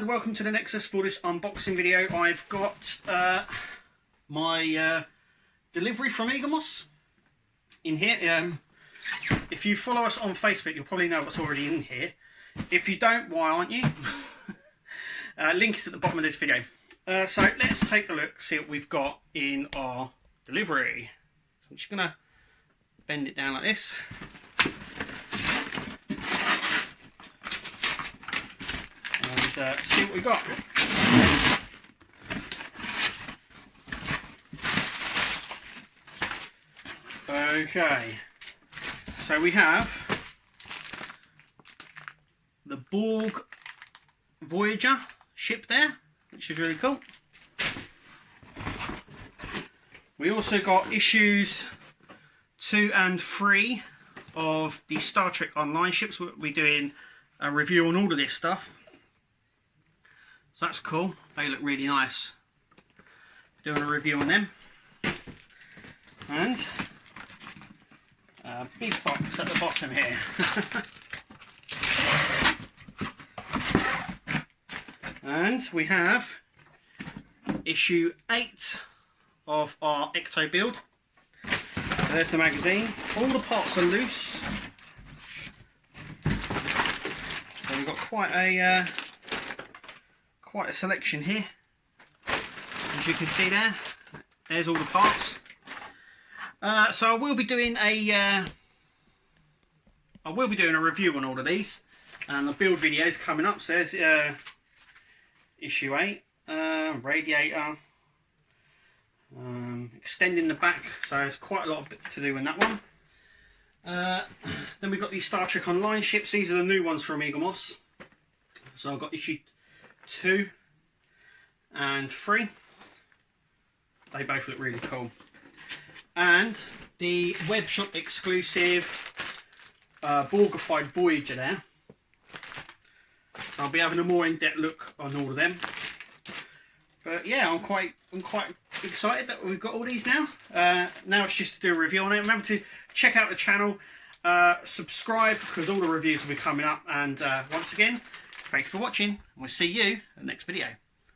and welcome to the Nexus for this unboxing video. I've got my delivery from Eaglemoss in here. If you follow us on Facebook, you'll probably know what's already in here. If you don't, why aren't you? Link is at the bottom of this video. So let's take a look, see what we've got in our delivery. So I'm just going to bend it down like this. See what we got. Okay, so we have the Borg Voyager ship there, which is really cool. We also got issues 2 and 3 of the Star Trek Online ships. We'll be doing a review on all of this stuff. So that's cool. They look really nice. Doing a review on them. And a big box at the bottom here. And we have issue 8 of our Ecto build. So there's the magazine. All the parts are loose. So we've got quite a selection here. As you can see there, there's all the parts. So I will be doing a review on all of these, and the build video is coming up. So there's issue 8, radiator, extending the back. So there's quite a lot to do in that one. Then we've got these Star Trek Online ships. These are the new ones from Eaglemoss. So I've got issue 2 and 3. They both look really cool. And the web shop exclusive Borgified Voyager there. So I'll be having a more in-depth look on all of them. But yeah, I'm quite excited that we've got all these now. Now it's just to do a review on it. Remember to check out the channel, subscribe, because all the reviews will be coming up. And once again, thanks for watching, and we'll see you in the next video.